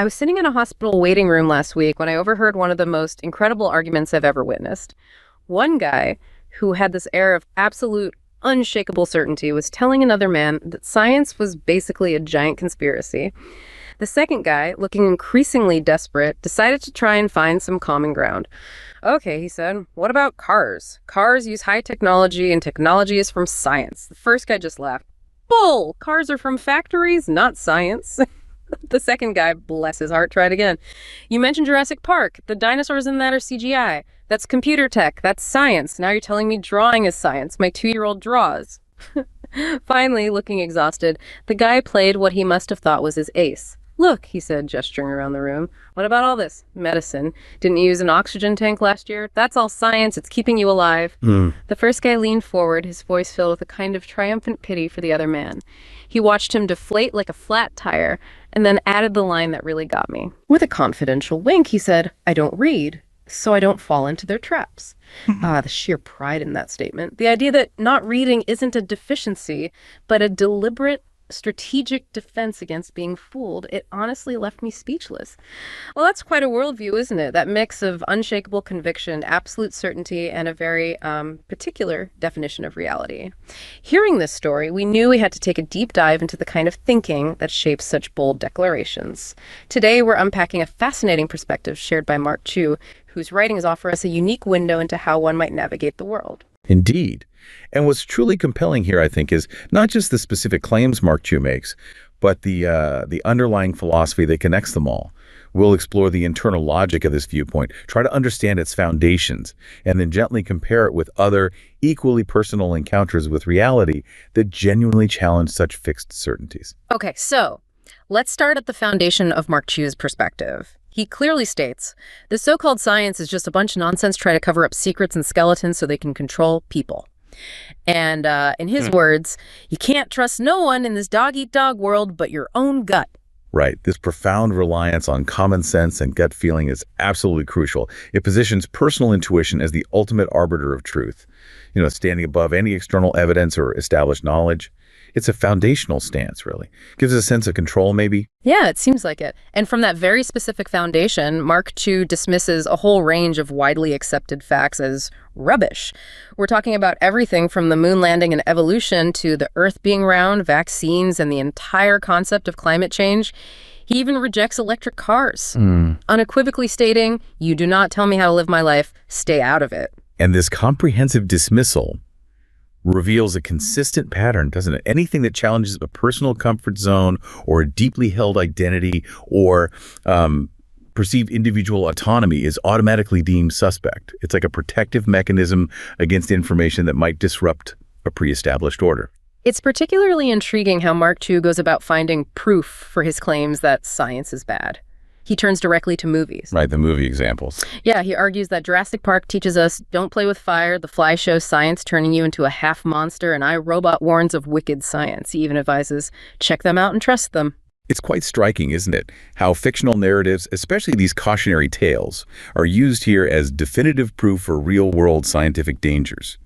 I was sitting in a hospital waiting room last week when I overheard one of the most incredible arguments I've ever witnessed. One guy, who had this air of absolute, unshakable certainty, was telling another man that science was basically a giant conspiracy. The second guy, looking increasingly desperate, decided to try and find some common ground. Okay, he said, what about cars? Cars use high technology, and technology is from science. The first guy just laughed. Bull! Cars are from factories, not science. The second guy, bless his heart, tried again. You mentioned Jurassic Park. The dinosaurs in that are CGI. That's computer tech. That's science. Now you're telling me drawing is science. My 2-year-old draws. Finally, looking exhausted, the guy played what he must have thought was his ace. Look, he said, gesturing around the room. What about all this? Medicine. Didn't you use an oxygen tank last year? That's all science. It's keeping you alive. The first guy leaned forward, his voice filled with a kind of triumphant pity for the other man. He watched him deflate like a flat tire, and then added the line that really got me. With a confidential wink, he said, I don't read, so I don't fall into their traps. The sheer pride in that statement. The idea that not reading isn't a deficiency, but a deliberate, strategic defense against being fooled. It honestly left me speechless. Well, that's quite a worldview, isn't it? That mix of unshakable conviction, absolute certainty, and a very particular definition of reality. Hearing this story, we knew we had to take a deep dive into the kind of thinking that shapes such bold declarations. Today, we're unpacking a fascinating perspective shared by Mark Chu, whose writings offer us a unique window into how one might navigate the world. Indeed. And what's truly compelling here, I think, is not just the specific claims Mark Chu makes, but the underlying philosophy that connects them all. We'll explore the internal logic of this viewpoint, try to understand its foundations, and then gently compare it with other equally personal encounters with reality that genuinely challenge such fixed certainties. Okay, so let's start at the foundation of Mark Chu's perspective. He clearly states, the so-called science is just a bunch of nonsense trying to cover up secrets and skeletons so they can control people. And in his words, you can't trust no one in this dog-eat-dog world but your own gut. Right. This profound reliance on common sense and gut feeling is absolutely crucial. It positions personal intuition as the ultimate arbiter of truth, standing above any external evidence or established knowledge. It's a foundational stance, really. Gives a sense of control, maybe. Yeah, it seems like it. And from that very specific foundation, Mark Chu dismisses a whole range of widely accepted facts as rubbish. We're talking about everything from the moon landing and evolution to the Earth being round, vaccines, and the entire concept of climate change. He even rejects electric cars, unequivocally stating, you do not tell me how to live my life, stay out of it. And this comprehensive dismissal reveals a consistent pattern, doesn't it? Anything that challenges a personal comfort zone or a deeply held identity or perceived individual autonomy is automatically deemed suspect. It's like a protective mechanism against information that might disrupt a pre-established order. It's particularly intriguing how Mark Chu goes about finding proof for his claims that science is bad. He turns directly to movies. Right, the movie examples. Yeah, he argues that Jurassic Park teaches us, don't play with fire, The Fly shows science turning you into a half monster, and I, Robot warns of wicked science. He even advises, check them out and trust them. It's quite striking, isn't it? How fictional narratives, especially these cautionary tales, are used here as definitive proof for real-world scientific dangers.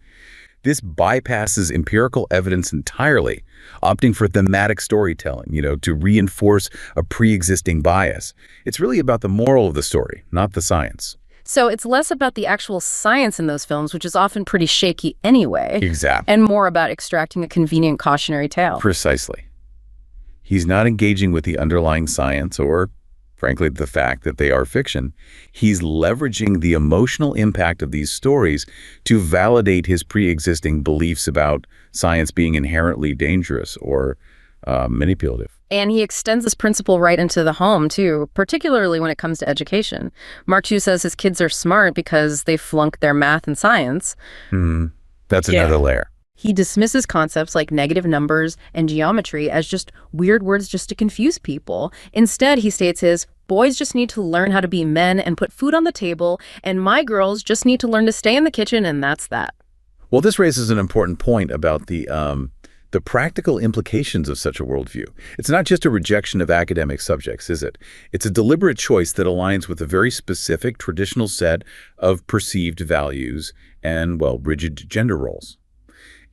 This bypasses empirical evidence entirely, opting for thematic storytelling, to reinforce a pre-existing bias. It's really about the moral of the story, not the science. So it's less about the actual science in those films, which is often pretty shaky anyway. Exactly. And more about extracting a convenient cautionary tale. Precisely. He's not engaging with the underlying science or, frankly, the fact that they are fiction. He's leveraging the emotional impact of these stories to validate his pre-existing beliefs about science being inherently dangerous or manipulative. And he extends this principle right into the home, too, particularly when it comes to education. Mark Chu says his kids are smart because they flunked their math and science. That's another layer. He dismisses concepts like negative numbers and geometry as just weird words just to confuse people. Instead, he states his boys just need to learn how to be men and put food on the table, and my girls just need to learn to stay in the kitchen, and that's that. Well, this raises an important point about the practical implications of such a worldview. It's not just a rejection of academic subjects, is it? It's a deliberate choice that aligns with a very specific traditional set of perceived values and, well, rigid gender roles.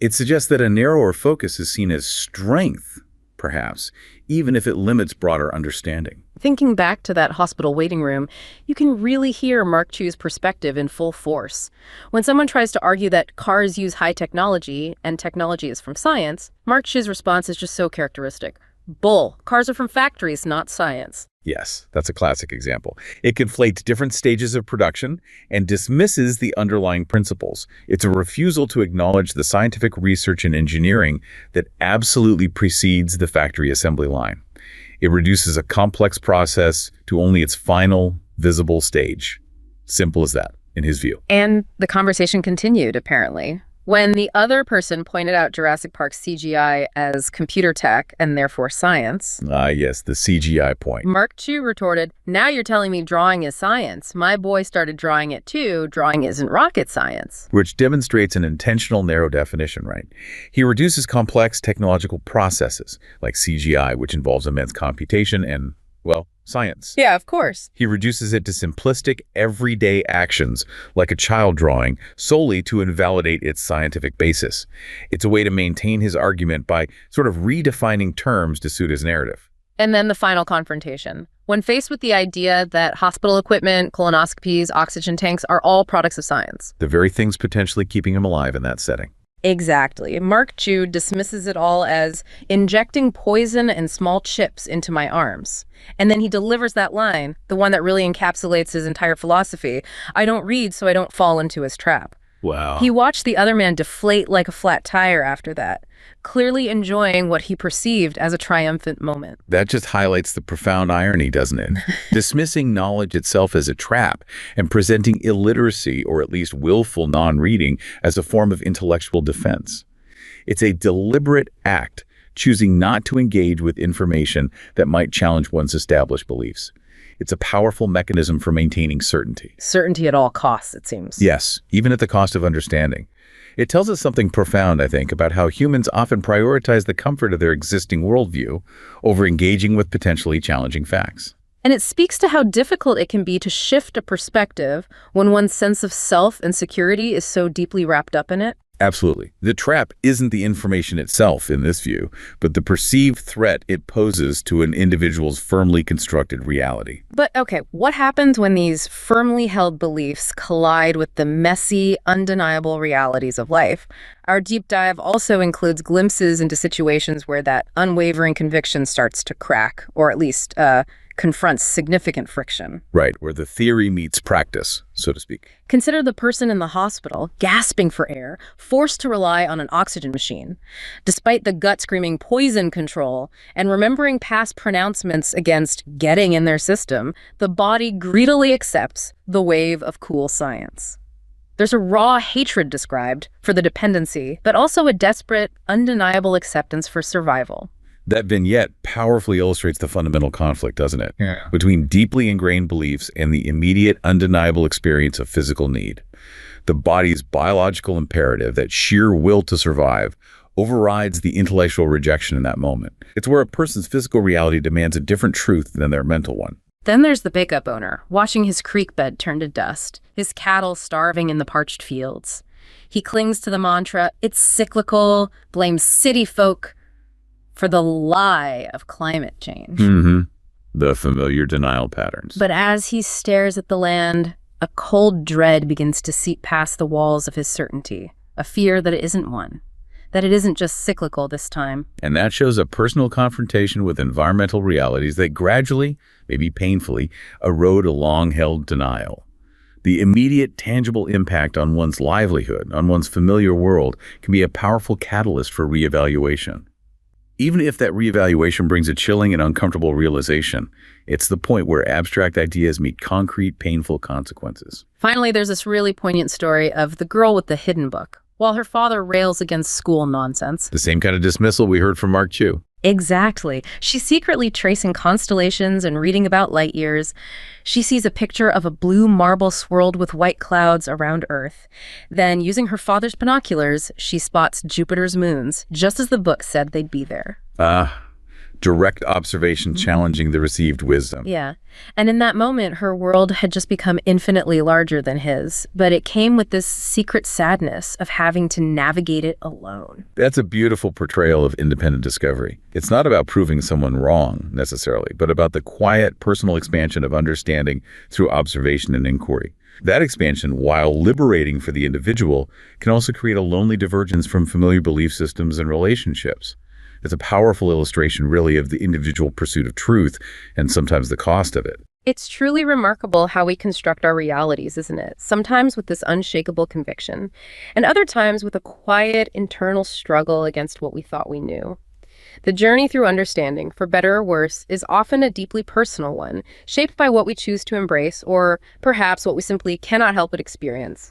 It suggests that a narrower focus is seen as strength, perhaps, even if it limits broader understanding. Thinking back to that hospital waiting room, you can really hear Mark Chu's perspective in full force. When someone tries to argue that cars use high technology and technology is from science, Mark Chu's response is just so characteristic. Bull. Cars are from factories, not science. Yes, that's a classic example. It conflates different stages of production and dismisses the underlying principles. It's a refusal to acknowledge the scientific research and engineering that absolutely precedes the factory assembly line. It reduces a complex process to only its final, visible stage. Simple as that, in his view. And the conversation continued, apparently. When the other person pointed out Jurassic Park's CGI as computer tech and therefore science. Yes, the CGI point. Mark Chu retorted, "Now you're telling me drawing is science. My boy started drawing it too. Drawing isn't rocket science." Which demonstrates an intentional narrow definition, right? He reduces complex technological processes, like CGI, which involves immense computation and, well, science. Yeah, of course. He reduces it to simplistic, everyday actions, like a child drawing, solely to invalidate its scientific basis. It's a way to maintain his argument by sort of redefining terms to suit his narrative. And then the final confrontation. When faced with the idea that hospital equipment, colonoscopies, oxygen tanks are all products of science. The very things potentially keeping him alive in that setting. Exactly. Mark Chu dismisses it all as injecting poison and small chips into my arms. And then he delivers that line, the one that really encapsulates his entire philosophy. I don't read so I don't fall into his trap. Wow. He watched the other man deflate like a flat tire after that, clearly enjoying what he perceived as a triumphant moment. That just highlights the profound irony, doesn't it? Dismissing knowledge itself as a trap and presenting illiteracy, or at least willful non-reading, as a form of intellectual defense. It's a deliberate act, choosing not to engage with information that might challenge one's established beliefs. It's a powerful mechanism for maintaining certainty. Certainty at all costs, it seems. Yes, even at the cost of understanding. It tells us something profound, I think, about how humans often prioritize the comfort of their existing worldview over engaging with potentially challenging facts. And it speaks to how difficult it can be to shift a perspective when one's sense of self and security is so deeply wrapped up in it. Absolutely. The trap isn't the information itself in this view, but the perceived threat it poses to an individual's firmly constructed reality. But okay, what happens when these firmly held beliefs collide with the messy, undeniable realities of life? Our deep dive also includes glimpses into situations where that unwavering conviction starts to crack, or at least confronts significant friction. Right, where the theory meets practice, so to speak. Consider the person in the hospital, gasping for air, forced to rely on an oxygen machine. Despite the gut-screaming poison control and remembering past pronouncements against getting in their system, the body greedily accepts the wave of cool science. There's a raw hatred described for the dependency, but also a desperate, undeniable acceptance for survival. That vignette powerfully illustrates the fundamental conflict, doesn't it? Yeah. Between deeply ingrained beliefs and the immediate, undeniable experience of physical need. The body's biological imperative, that sheer will to survive, overrides the intellectual rejection in that moment. It's where a person's physical reality demands a different truth than their mental one. Then there's the pickup owner, watching his creek bed turn to dust, his cattle starving in the parched fields. He clings to the mantra, it's cyclical, blames city folk for the lie of climate change. The familiar denial patterns. But as he stares at the land, a cold dread begins to seep past the walls of his certainty, a fear that it isn't one, that it isn't just cyclical this time. And that shows a personal confrontation with environmental realities that gradually, maybe painfully, erode a long-held denial. The immediate, tangible impact on one's livelihood, on one's familiar world, can be a powerful catalyst for reevaluation. Even if that reevaluation brings a chilling and uncomfortable realization, it's the point where abstract ideas meet concrete, painful consequences. Finally, there's this really poignant story of the girl with the hidden book, while her father rails against school nonsense. The same kind of dismissal we heard from Mark Chu. Exactly. She's secretly tracing constellations and reading about light years. She sees a picture of a blue marble swirled with white clouds around Earth. Then, using her father's binoculars, she spots Jupiter's moons, just as the book said they'd be there. direct observation challenging the received wisdom. Yeah. And in that moment, her world had just become infinitely larger than his, but it came with this secret sadness of having to navigate it alone. That's a beautiful portrayal of independent discovery. It's not about proving someone wrong, necessarily, but about the quiet, personal expansion of understanding through observation and inquiry. That expansion, while liberating for the individual, can also create a lonely divergence from familiar belief systems and relationships. It's a powerful illustration, really, of the individual pursuit of truth and sometimes the cost of it. It's truly remarkable how we construct our realities, isn't it? Sometimes with this unshakable conviction, and other times with a quiet internal struggle against what we thought we knew. The journey through understanding, for better or worse, is often a deeply personal one, shaped by what we choose to embrace or perhaps what we simply cannot help but experience.